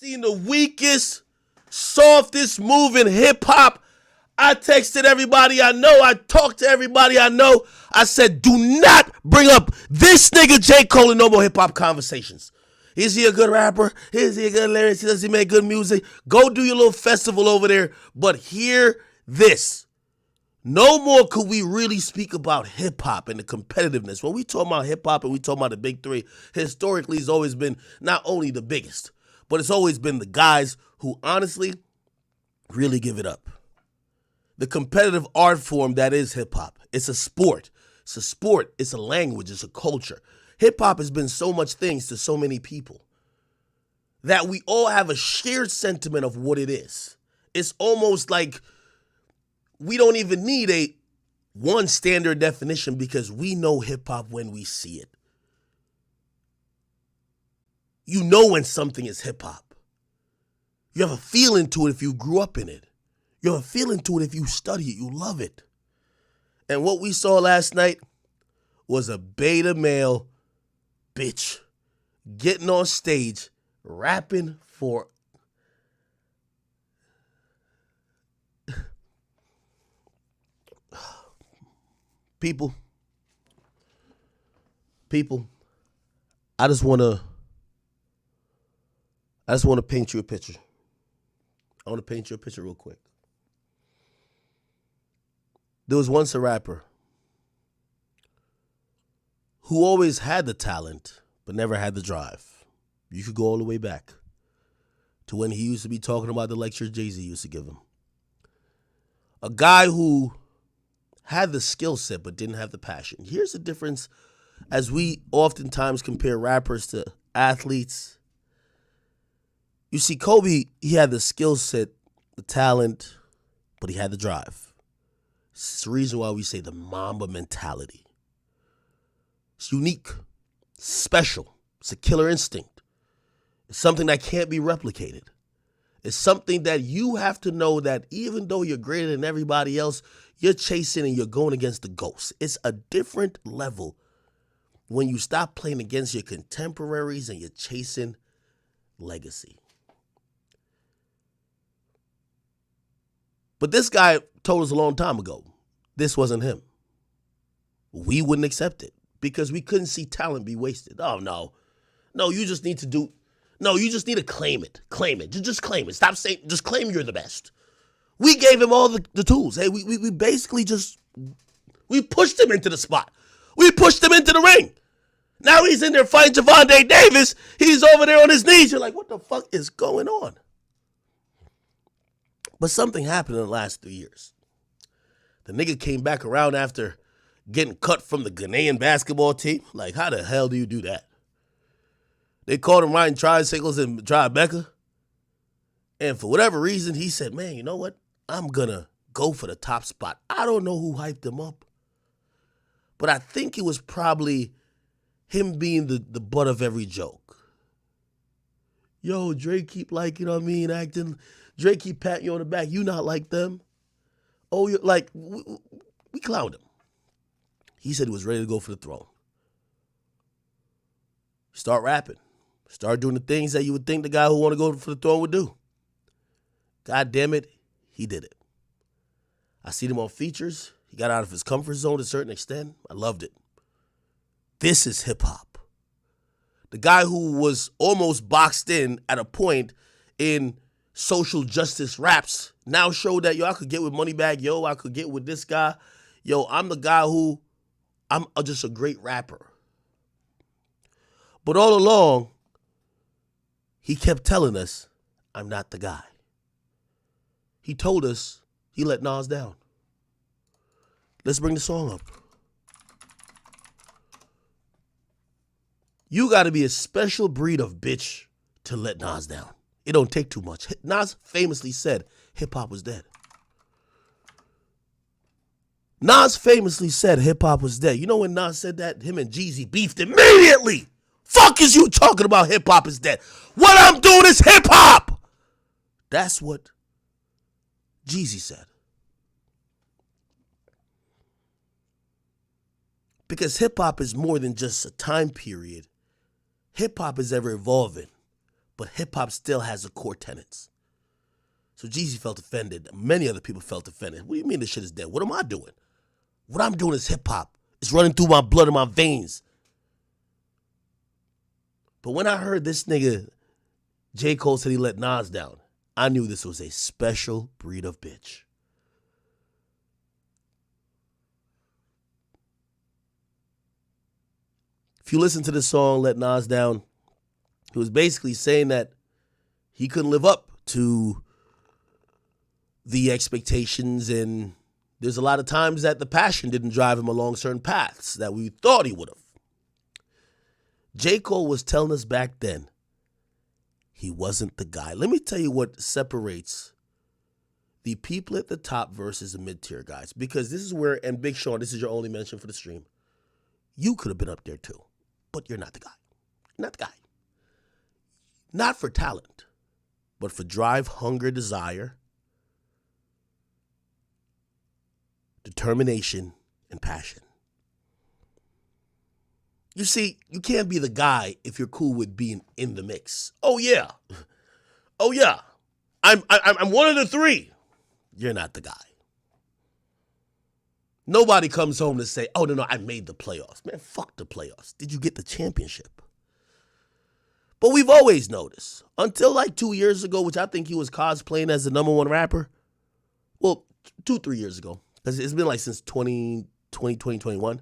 seen the weakest, softest move in hip-hop. I texted everybody I know. I talked to everybody I know. I said, do not bring up this nigga J. Cole in no more hip-hop conversations. Is he a good rapper? Is he a good lyricist? Does he make good music? Go do your little festival over there. But hear this. No more could we really speak about hip-hop and the competitiveness. When we talk about hip-hop and we talk about the big three, historically it's always been not only the biggest, but it's always been the guys who honestly really give it up. The competitive art form that is hip-hop. It's a sport. It's a sport. It's a language. It's a culture. Hip-hop has been so much things to so many people that we all have a shared sentiment of what it is. It's almost like we don't even need one standard definition because we know hip-hop when we see it. You know when something is hip-hop. You have a feeling to it if you grew up in it. You have a feeling to it if you study it. You love it. And what we saw last night was a beta male bitch getting on stage, rapping for people. I just want to paint you a picture. I want to paint you a picture real quick. There was once a rapper who always had the talent, but never had the drive. You could go all the way back to when he used to be talking about the lecture Jay-Z used to give him. A guy who had the skill set, but didn't have the passion. Here's the difference as we oftentimes compare rappers to athletes. You see, Kobe, he had the skill set, the talent, but he had the drive. It's the reason why we say the Mamba mentality. It's unique, special. It's a killer instinct. It's something that can't be replicated. It's something that you have to know that even though you're greater than everybody else, you're chasing and you're going against the ghosts. It's a different level when you stop playing against your contemporaries and you're chasing legacy. But this guy told us a long time ago, this wasn't him. We wouldn't accept it because we couldn't see talent be wasted. Oh, no. No, you just need to claim it. Claim it. Just claim it. Stop saying, just claim you're the best. We gave him all the tools. Hey, we basically we pushed him into the spot. We pushed him into the ring. Now he's in there fighting Javonte Davis. He's over there on his knees. You're like, what the fuck is going on? But something happened in the last 3 years. The nigga came back around after getting cut from the Ghanaian basketball team. Like, how the hell do you do that? They called him riding tricycles in Tribeca. And for whatever reason, he said, man, you know what? I'm going to go for the top spot. I don't know who hyped him up. But I think it was probably him being the butt of every joke. Yo, Drake keep acting. Drake keep patting you on the back. You not like them. Oh, you're like, we clowned him. He said he was ready to go for the throne. Start rapping. Start doing the things that you would think the guy who want to go for the throne would do. God damn it, he did it. I seen him on features. He got out of his comfort zone to a certain extent. I loved it. This is hip-hop. The guy who was almost boxed in at a point in social justice raps now showed that, yo, I could get with Moneybagg Yo, I could get with this guy. Yo, I'm the guy who, I'm just a great rapper. But all along, he kept telling us, I'm not the guy. He told us he let Nas down. Let's bring the song up. You got to be a special breed of bitch to let Nas down. It don't take too much. Nas famously said hip-hop was dead. Nas famously said hip-hop was dead. You know when Nas said that? Him and Jeezy beefed immediately. Fuck is you talking about hip-hop is dead? What I'm doing is hip-hop. That's what Jeezy said. Because hip-hop is more than just a time period. Hip-hop is ever evolving. but hip-hop still has the core tenets. So Jeezy felt offended. Many other people felt offended. What do you mean this shit is dead? What am I doing? What I'm doing is hip-hop. It's running through my blood and my veins. But when I heard this nigga, J. Cole, said he let Nas down, I knew this was a special breed of bitch. If you listen to the song, Let Nas Down, he was basically saying that he couldn't live up to the expectations, and there's a lot of times that the passion didn't drive him along certain paths that we thought he would have. J. Cole was telling us back then he wasn't the guy. Let me tell you what separates the people at the top versus the mid-tier guys, because this is where, and Big Sean, this is your only mention for the stream, you could have been up there too, but you're not the guy. You're not the guy. Not for talent, but for drive, hunger, desire, determination, and passion. You see, you can't be the guy if you're cool with being in the mix. Oh yeah. Oh yeah. I'm one of the three. You're not the guy. Nobody comes home to say, oh no, I made the playoffs. Man, fuck the playoffs. Did you get the championship? But we've always noticed, until like 2 years ago, which I think he was cosplaying as the #1 rapper. Well, 2-3 years ago. Because it's been like since 2021.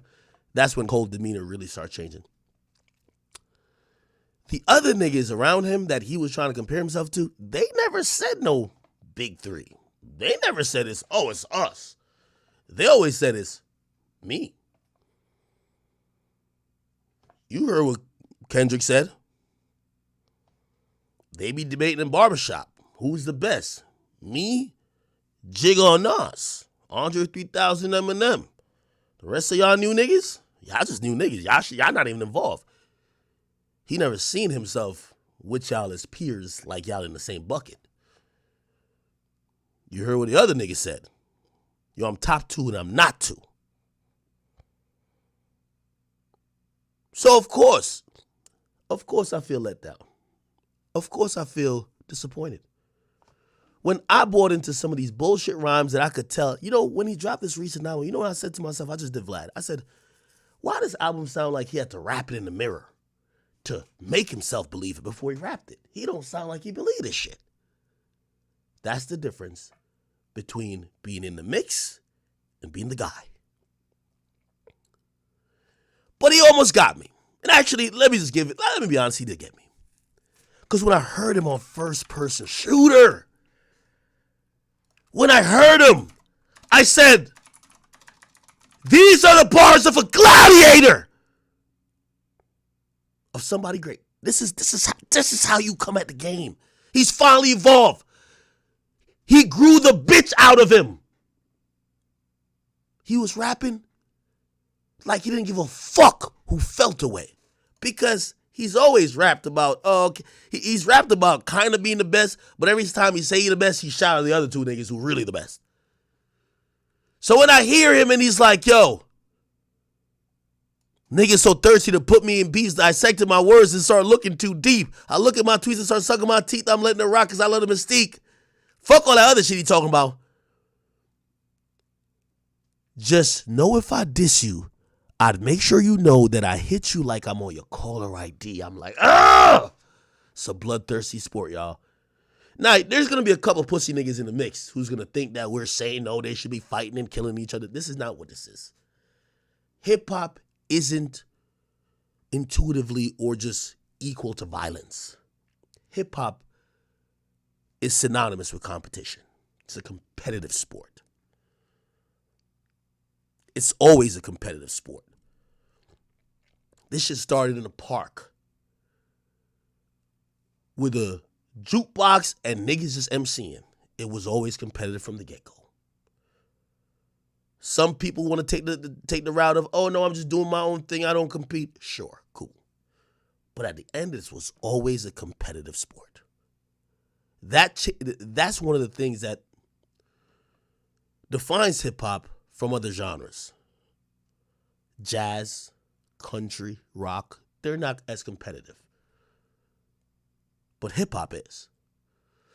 That's when Cole's demeanor really started changing. The other niggas around him that he was trying to compare himself to, they never said no big three. They never said it's us. They always said it's me. You heard what Kendrick said. They be debating in barbershop. Who's the best? Me, Jigga, or Nas? Andre 3000, Eminem. The rest of y'all new niggas? Y'all just new niggas. Y'all not even involved. He never seen himself with y'all as peers like y'all in the same bucket. You heard what the other nigga said. Yo, I'm top 2 and I'm not 2. So of course I feel let down. Of course I feel disappointed. When I bought into some of these bullshit rhymes that I could tell, when he dropped this recent album, you know what I said to myself? I just did Vlad. I said, why does album sound like he had to rap it in the mirror to make himself believe it before he rapped it? He don't sound like he believed this shit. That's the difference between being in the mix and being the guy. But he almost got me. And actually, let me be honest, he did get me. Because when I heard him on First Person Shooter, when I heard him, I said, these are the bars of a gladiator, of somebody great. This is how you come at the game. He's finally evolved. He grew the bitch out of him. He was rapping like he didn't give a fuck who felt away, because he's always rapped about, he's rapped about kind of being the best, but every time he say he the best, he shout at the other two niggas who really the best. So when I hear him and he's like, yo, niggas so thirsty to put me in beats, dissecting my words and start looking too deep. I look at my tweets and start sucking my teeth. I'm letting it rock because I love the mystique. Fuck all that other shit he talking about. Just know if I diss you, I'd make sure you know that I hit you like I'm on your caller ID. I'm like, it's a bloodthirsty sport, y'all. Now, there's going to be a couple pussy niggas in the mix who's going to think that we're saying, no, they should be fighting and killing each other. This is not what this is. Hip-hop isn't intuitively or just equal to violence. Hip-hop is synonymous with competition. It's a competitive sport. It's always a competitive sport. This shit started in a park with a jukebox and niggas just MCing. It was always competitive from the get-go. Some people want to take the route of, oh no, I'm just doing my own thing, I don't compete. Sure, cool. But at the end, this was always a competitive sport. That's one of the things that defines hip-hop from other genres. Jazz, country, rock, they're not as competitive. but hip hop is.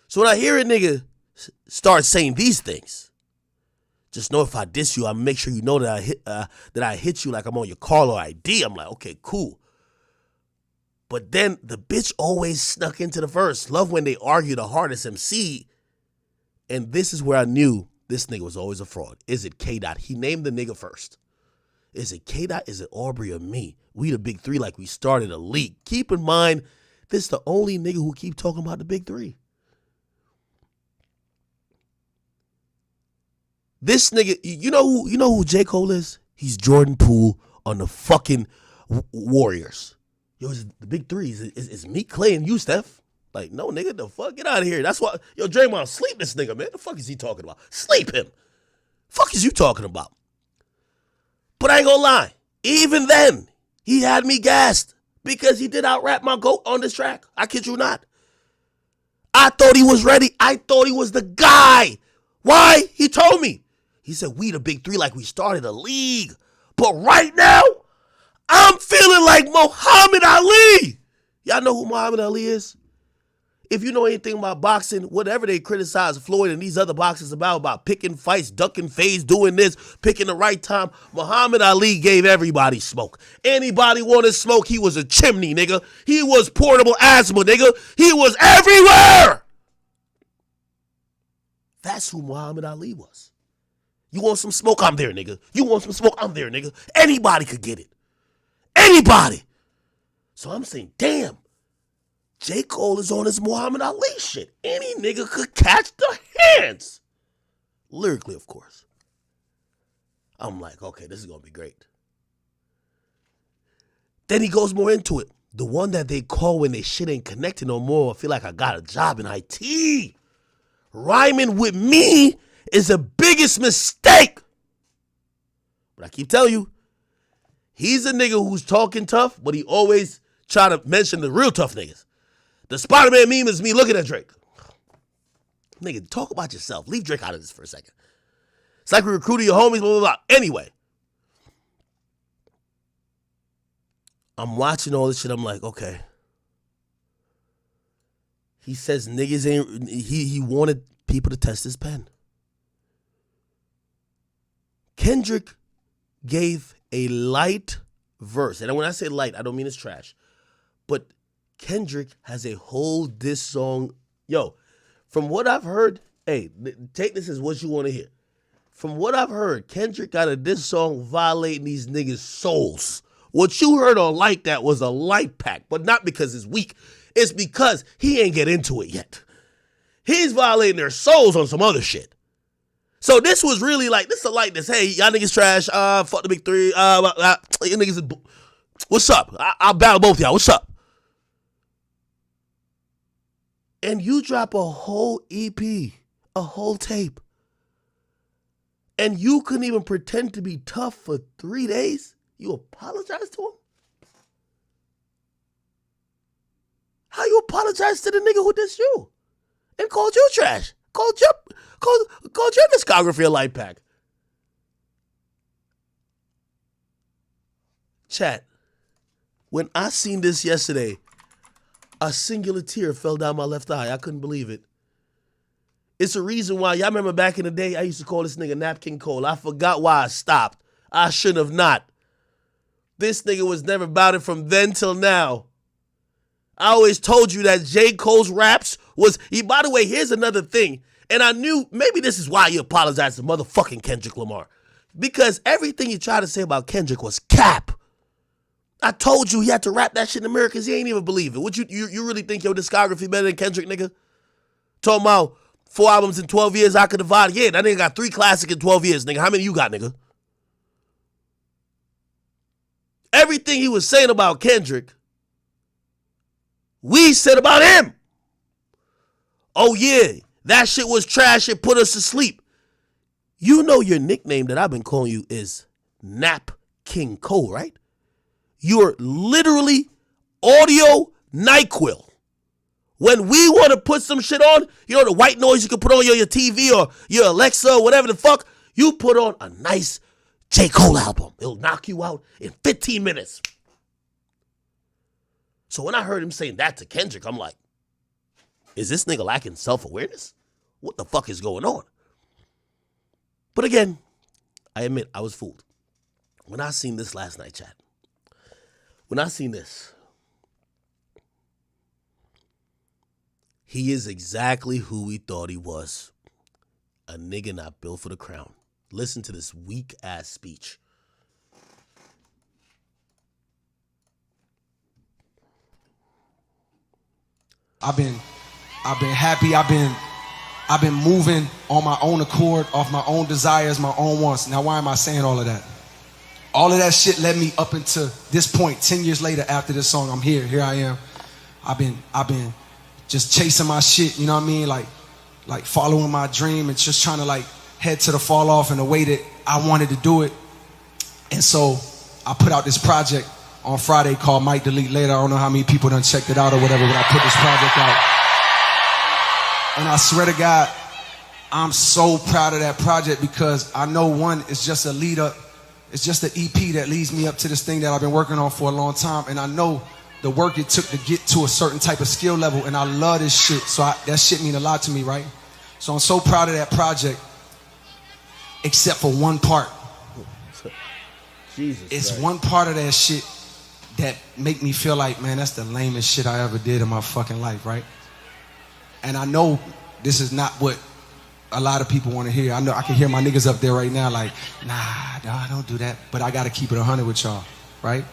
So when I hear a nigga start saying these things, just know if I diss you, I make sure you know that I hit you like I'm on your caller ID. I'm like, okay, cool. But then the bitch always snuck into the verse. Love when they argue the hardest MC. And this is where I knew this nigga was always a fraud. Is it K Dot? He named the nigga first. Is it K Dot? Is it Aubrey or me? We the big three like we started a league. Keep in mind, this is the only nigga who keep talking about the big three. This nigga, you know who J. Cole is? He's Jordan Poole on the fucking Warriors. Yo, it's the big three. It's me, Clay, and you, Steph. Like, no, nigga, the fuck? Get out of here. That's why, yo, Draymond, sleep this nigga, man. The fuck is he talking about? Sleep him. Fuck is you talking about? But I ain't gonna lie. Even then, he had me gassed because he did out-rap my GOAT on this track. I kid you not. I thought he was ready. I thought he was the guy. Why? He told me. He said, we the big three like we started a league. But right now, I'm feeling like Muhammad Ali. Y'all know who Muhammad Ali is? If you know anything about boxing, whatever they criticize Floyd and these other boxers about picking fights, ducking fades, doing this, picking the right time, Muhammad Ali gave everybody smoke. Anybody wanted smoke, he was a chimney, nigga. He was portable asthma, nigga. He was everywhere. That's who Muhammad Ali was. You want some smoke? I'm there, nigga. You want some smoke? I'm there, nigga. Anybody could get it. Anybody. So I'm saying, damn, J. Cole is on his Muhammad Ali shit. Any nigga could catch the hands. Lyrically, of course. I'm like, okay, this is going to be great. Then he goes more into it. The one that they call when they shit ain't connected no more. I feel like I got a job in IT. Rhyming with me is the biggest mistake. But I keep telling you, he's a nigga who's talking tough, but he always try to mention the real tough niggas. The Spider-Man meme is me looking at Drake. Nigga, talk about yourself. Leave Drake out of this for a second. It's like we recruited your homies, blah, blah, blah. Anyway. I'm watching all this shit. I'm like, okay. He says niggas ain't, he wanted people to test his pen. Kendrick gave a light verse. And when I say light, I don't mean it's trash. But Kendrick has a whole diss song. Yo, from what I've heard, hey, take this as what you want to hear. From what I've heard, Kendrick got a diss song violating these niggas' souls. What you heard on Like That was a light pack, but not because it's weak. It's because he ain't get into it yet. He's violating their souls on some other shit. So this was really like, this is a light this, hey, y'all niggas trash, fuck the big three, you niggas, what's up? I'll battle both y'all, what's up? And you drop a whole EP, a whole tape, and you couldn't even pretend to be tough for 3 days? You apologize to him? How you apologize to the nigga who dissed you and called you trash? Called your discography a light pack. Chat, when I seen this yesterday, a singular tear fell down my left eye. I couldn't believe it. It's a reason why, y'all remember back in the day, I used to call this nigga Napkin Cole. I forgot why I stopped. I should have not. This nigga was never about it from then till now. I always told you that J. Cole's raps was, by the way, here's another thing. And I knew, maybe this is why you apologize to motherfucking Kendrick Lamar. Because everything you tried to say about Kendrick was cap. I told you he had to rap that shit in America because he ain't even believe it. Would you really think your discography better than Kendrick, nigga? Talking about 4 albums in 12 years, I could divide. Yeah, that nigga got 3 classics in 12 years, nigga. How many you got, nigga? Everything he was saying about Kendrick, we said about him. Oh, yeah, that shit was trash. It put us to sleep. You know your nickname that I've been calling you is Nap King Cole, right? You're literally audio NyQuil. When we want to put some shit on, you know the white noise you can put on your TV or your Alexa or whatever the fuck, you put on a nice J. Cole album. It'll knock you out in 15 minutes. So when I heard him saying that to Kendrick, I'm like, Is this nigga lacking self-awareness? What the fuck is going on? But again, I admit I was fooled. When I seen this last night, chat. When I seen this, he is exactly who we thought he was. A nigga not built for the crown. Listen to this weak-ass speech. I've been happy. I've been moving on my own accord, off my own desires, my own wants. Now, why am I saying all of that? All of that shit led me up into this point. 10 years later, after this song, I'm here. Here I am. I've been just chasing my shit. You know what I mean? Like following my dream and just trying to like head to the fall off in the way that I wanted to do it. And so I put out this project on Friday called Might Delete Later. I don't know how many people done checked it out or whatever, but I put this project out. And I swear to God, I'm so proud of that project because I know one, it's just a lead up. It's just an EP that leads me up to this thing that I've been working on for a long time. And I know the work it took to get to a certain type of skill level. And I love this shit. So that shit mean a lot to me, right? So I'm so proud of that project, except for one part. Jesus it's Christ. One part of that shit that make me feel like, man, that's the lamest shit I ever did in my fucking life, right? And I know this is not what a lot of people want to hear. I know I can hear my niggas up there right now like, nah, don't do that. But I got to keep it 100 with y'all, right?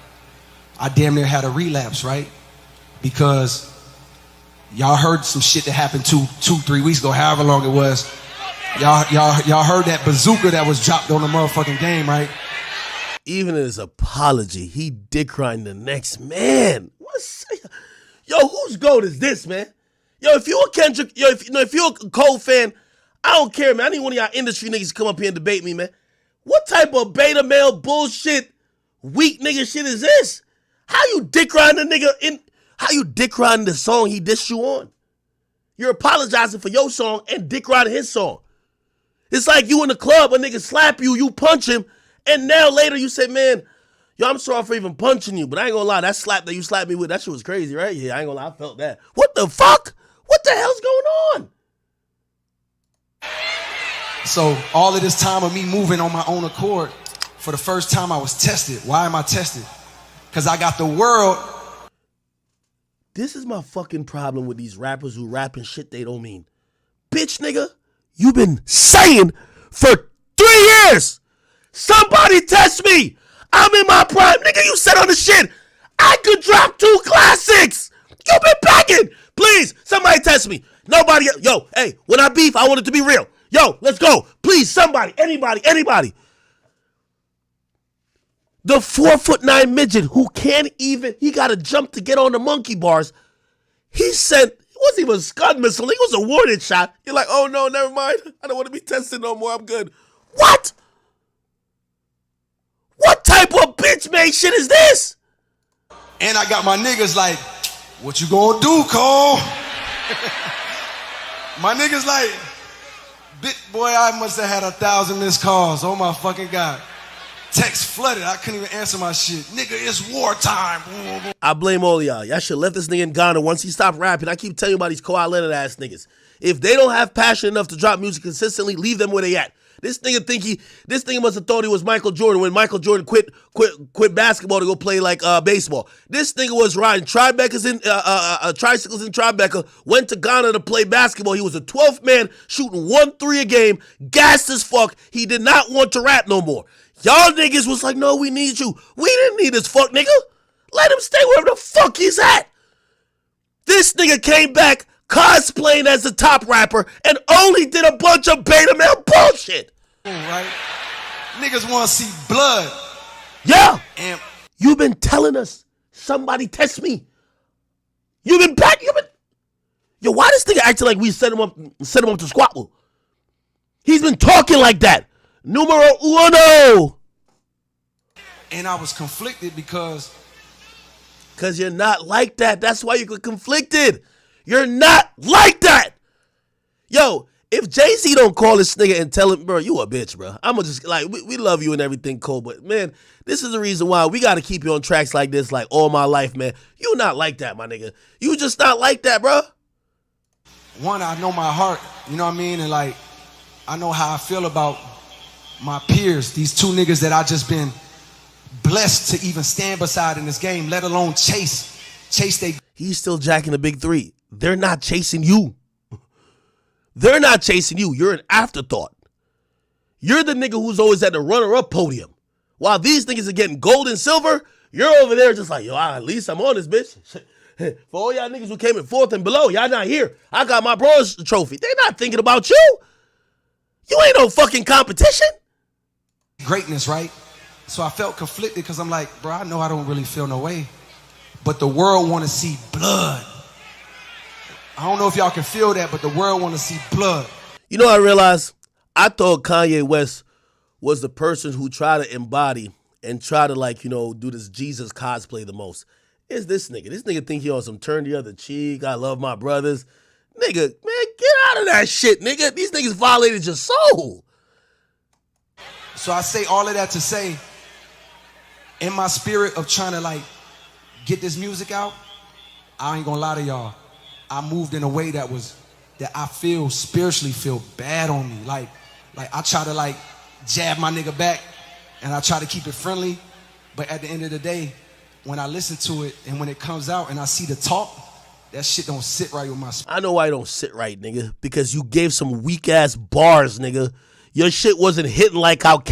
I damn near had a relapse, right? Because y'all heard some shit that happened 3 weeks ago, however long it was. Y'all heard that bazooka that was dropped on the motherfucking game, right? Even in his apology, he dick riding the next man. Yo, whose goat is this, man? Yo, if you a Kendrick, if you're a Cole fan, I don't care, man. I need one of y'all industry niggas to come up here and debate me, man. What type of beta male bullshit, weak nigga shit is this? How you dick riding the nigga how you dick riding the song he dissed you on? You're apologizing for your song and dick riding his song. It's like you in the club, a nigga slap you, you punch him, and now later you say, man, yo, I'm sorry for even punching you, but I ain't gonna lie, that slap that you slapped me with, that shit was crazy, right? Yeah, I ain't gonna lie, I felt that. What the fuck? What the hell's going on? So all of this time of me moving on my own accord, for the first time I was tested. Why am I tested? Because I got the world. This is my fucking problem with these rappers who rapping shit they don't mean. Bitch, nigga, you been saying for 3 years, somebody test me. I'm in my prime. Nigga, you said on the shit, I could drop 2 classics. You been packing. Please, somebody test me. Nobody, yo, hey, when I beef, I want it to be real. Yo, let's go. Please, somebody, anybody. The 4'9" midget who can't even, he got to jump to get on the monkey bars. He sent, it wasn't even a Scud missile. It was a warning shot. You're like, oh no, never mind. I don't want to be tested no more. I'm good. What? What type of bitch made shit is this? And I got my niggas like, what you gonna do, Cole? My niggas like, boy, I must have had 1,000 missed calls. Oh my fucking God. Text flooded. I couldn't even answer my shit. Nigga, it's wartime. I blame all of y'all. Y'all should have left this nigga in Ghana once he stopped rapping. I keep telling you about these Kawhi Leonard ass niggas. If they don't have passion enough to drop music consistently, leave them where they at. This nigga must have thought he was Michael Jordan when Michael Jordan quit basketball to go play like baseball. This nigga was riding tricycles in Tribeca, went to Ghana to play basketball. He was a 12th man shooting 1-3 a game, gassed as fuck. He did not want to rap no more. Y'all niggas was like, no, we need you. We didn't need this fuck nigga. Let him stay wherever the fuck he's at. This nigga came back cosplaying as a top rapper and only did a bunch of beta male bullshit. Right? Niggas want to see blood. Yeah. And you've been telling us, somebody test me. You've been back. Yo, why this nigga acting like we set him up to squabble? He's been talking like that. Numero uno. And I was conflicted because you're not like that. That's why you're conflicted. You're not like that. Yo, if Jay-Z don't call this nigga and tell him, bro, you a bitch, bro. I'm gonna just, like, we love you and everything, Cole, but, man, this is the reason why we got to keep you on tracks like this, like, all my life, man. You not like that, my nigga. You just not like that, bro. one, I know my heart, you know what I mean? And like, I know how I feel about my peers, these two niggas that I just been blessed to even stand beside in this game, let alone chase they. He's still jacking the big three. They're not chasing you. They're not chasing you. You're an afterthought. You're the nigga who's always at the runner-up podium. While these niggas are getting gold and silver, you're over there just like, yo, at least I'm on this bitch. For all y'all niggas who came in fourth and below, y'all not here. I got my bronze trophy. They not thinking about you. You ain't no fucking competition. Greatness, right? So I felt conflicted because I'm like, bro, I know I don't really feel no way. But the world want to see blood. I don't know if y'all can feel that, but the world want to see blood. You know, I realized I thought Kanye West was the person who tried to embody and try to, like, you know, do this Jesus cosplay the most. It's this nigga. This nigga think he on some turn the other cheek, I love my brothers. Nigga, man, get out of that shit, nigga. These niggas violated your soul. So I say all of that to say, in my spirit of trying to, like, get this music out, I ain't gonna lie to y'all. I moved in a way that I feel spiritually feel bad on me. Like I try to like jab my nigga back and I try to keep it friendly. But at the end of the day, when I listen to it and when it comes out and I see the talk, that shit don't sit right with my spirit. I know why it don't sit right, nigga. Because you gave some weak ass bars, nigga. Your shit wasn't hitting like how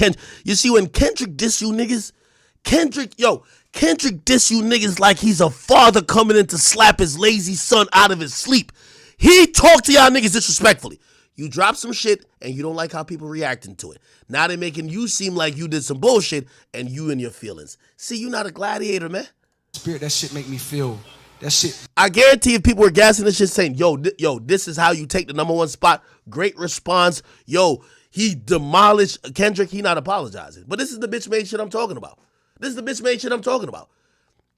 you see when Kendrick diss you niggas, Kendrick diss you niggas like he's a father coming in to slap his lazy son out of his sleep. He talked to y'all niggas disrespectfully. You drop some shit and you don't like how people reacting to it. Now they're making you seem like you did some bullshit and you in your feelings. See, you not a gladiator, man. Spirit, that shit make me feel, that shit. I guarantee if people were gassing this shit saying, yo, this is how you take the number one spot. Great response. Yo, he demolished Kendrick. He not apologizing. But this is the bitch made shit I'm talking about.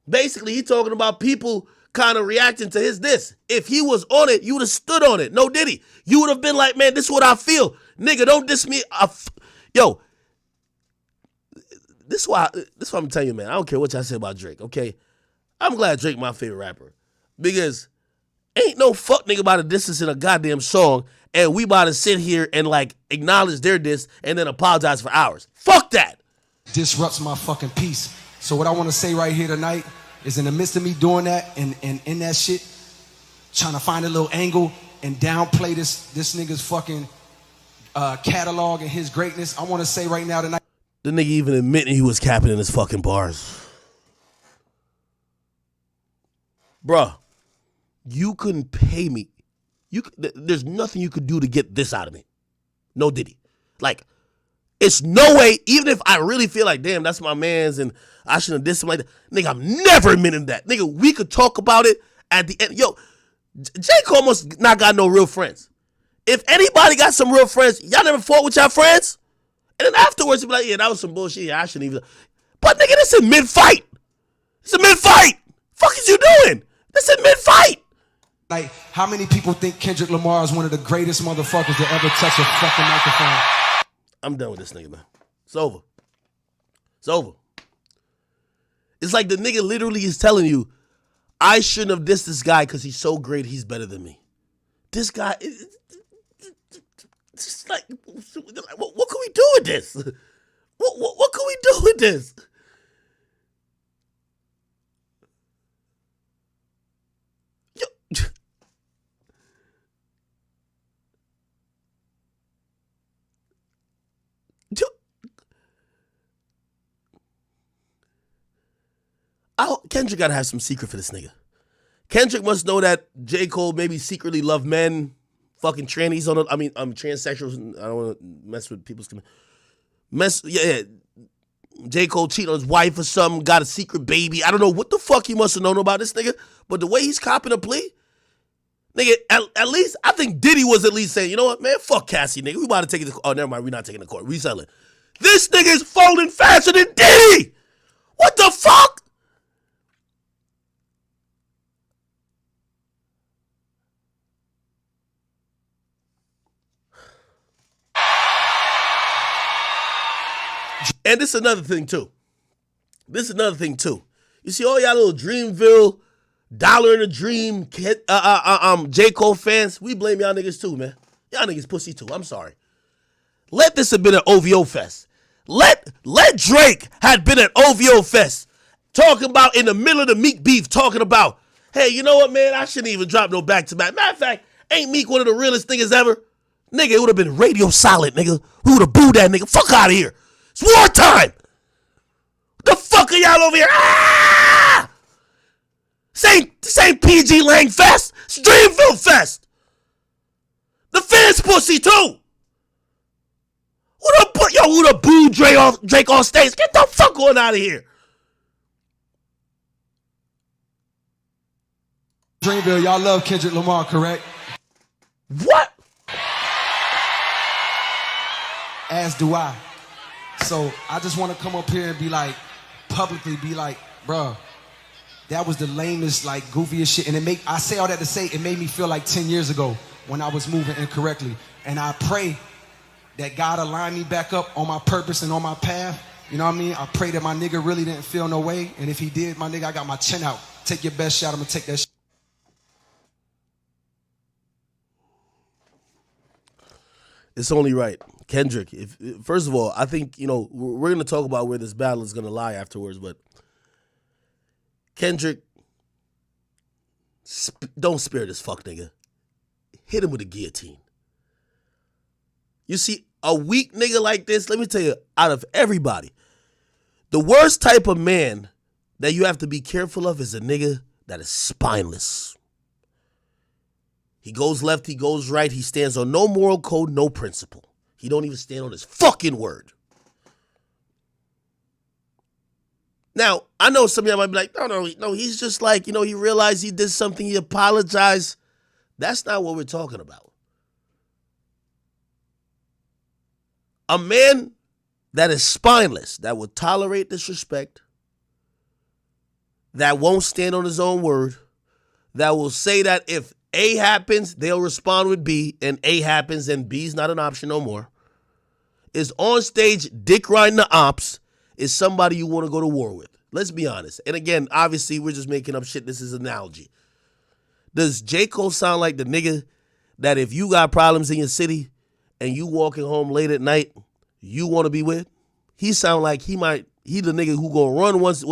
Basically, he talking about people kind of reacting to his diss. If he was on it, you would have stood on it. No diddy. You would have been like, man, this is what I feel. Nigga, don't diss me. Yo, this is why I'm telling you, man. I don't care what y'all say about Drake, okay? I'm glad Drake my favorite rapper. Because ain't no fuck nigga about to diss us in a goddamn song and we about to sit here and like acknowledge their diss and then apologize for ours. Fuck that. Disrupts my fucking peace. So what I want to say right here tonight is in the midst of me doing that and in that shit, trying to find a little angle and downplay this nigga's fucking catalog and his greatness, I want to say right now tonight. The nigga even admitting he was capping in his fucking bars. Bruh, you couldn't pay me. There's nothing you could do to get this out of me. No diddy. Like, it's no way, even if I really feel like, damn, that's my man's and I shouldn't have dissed him like that. Nigga, I'm never admitting that. Nigga, we could talk about it at the end. Yo, J. Cole almost not got no real friends. If anybody got some real friends, y'all never fought with y'all friends? And then afterwards, you be like, yeah, that was some bullshit. Yeah, I shouldn't even. But nigga, this is mid-fight. It's a mid-fight. Fuck is you doing? This is mid-fight. Like, how many people think Kendrick Lamar is one of the greatest motherfuckers to ever touch a fucking microphone? I'm done with this nigga, man. It's over. It's over. It's like the nigga literally is telling you, I shouldn't have dissed this guy because he's so great, he's better than me. This guy, it's just like, what can we do with this? What can we do with this? Kendrick gotta have some secret for this nigga. Kendrick must know that J. Cole maybe secretly love men, fucking trannies transsexuals. I don't want to mess with people's yeah. J. Cole cheated on his wife or something, got a secret baby. I don't know what the fuck he must have known about this nigga, but the way he's copping a plea, nigga, at least I think Diddy was at least saying, you know what, man, fuck Cassie, nigga. We about to take it to court. Oh, never mind, we're not taking it to court. We selling. This nigga is folding faster than Diddy. What the fuck? And this is another thing too. You see all y'all little Dreamville Dollar in a Dream, J. Cole fans, we blame y'all niggas too, man. Y'all niggas pussy too. I'm sorry. Let this have been an OVO fest. Let Drake had been at OVO fest, talking about in the middle of the Meek beef, talking about, hey, you know what, man? I shouldn't even drop no back-to-back. Matter of fact, ain't Meek one of the realest niggas ever? Nigga, it would have been radio silent, nigga. Who would have booed that nigga? Fuck out of here. It's wartime. The fuck are y'all over here? Ah! This ain't PG Lang Fest. It's Dreamville Fest. The fans pussy too. Who the boo Drake on stage? Get the fuck on out of here. Dreamville, y'all love Kendrick Lamar, correct? What? As do I. So I just want to come up here and be like, publicly be like, bruh, that was the lamest, like, goofiest shit. And I say all that to say, it made me feel like 10 years ago when I was moving incorrectly. And I pray that God align me back up on my purpose and on my path. You know what I mean? I pray that my nigga really didn't feel no way. And if he did, my nigga, I got my chin out. Take your best shot. I'm going to take that shit. It's only right. Kendrick, first of all, I think, you know, we're going to talk about where this battle is going to lie afterwards, but Kendrick, don't spare this fuck nigga. Hit him with a guillotine. You see, a weak nigga like this, let me tell you, out of everybody, the worst type of man that you have to be careful of is a nigga that is spineless. He goes left, he goes right, he stands on no moral code, no principle. He don't even stand on his fucking word. Now, I know some of y'all might be like, no, he's just like, you know, he realized he did something, he apologized. That's not what we're talking about. A man that is spineless, that will tolerate disrespect, that won't stand on his own word, that will say that if A happens, they'll respond with B, and A happens and B's not an option no more, is on stage dick riding the ops, is somebody you want to go to war with. Let's be honest. And again, obviously, we're just making up shit. This is an analogy. Does J. Cole sound like the nigga that if you got problems in your city and you walking home late at night, you want to be with? He sound like he the nigga who gonna run once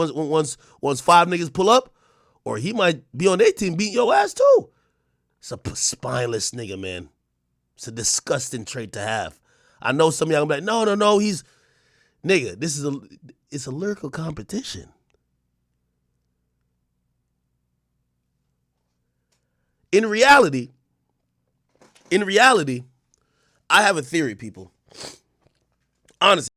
five niggas pull up, or he might be on their team beating your ass too. It's a spineless nigga, man. It's a disgusting trait to have. I know some of y'all gonna be like, no, he's nigga. It's a lyrical competition. In reality, I have a theory, people. Honestly.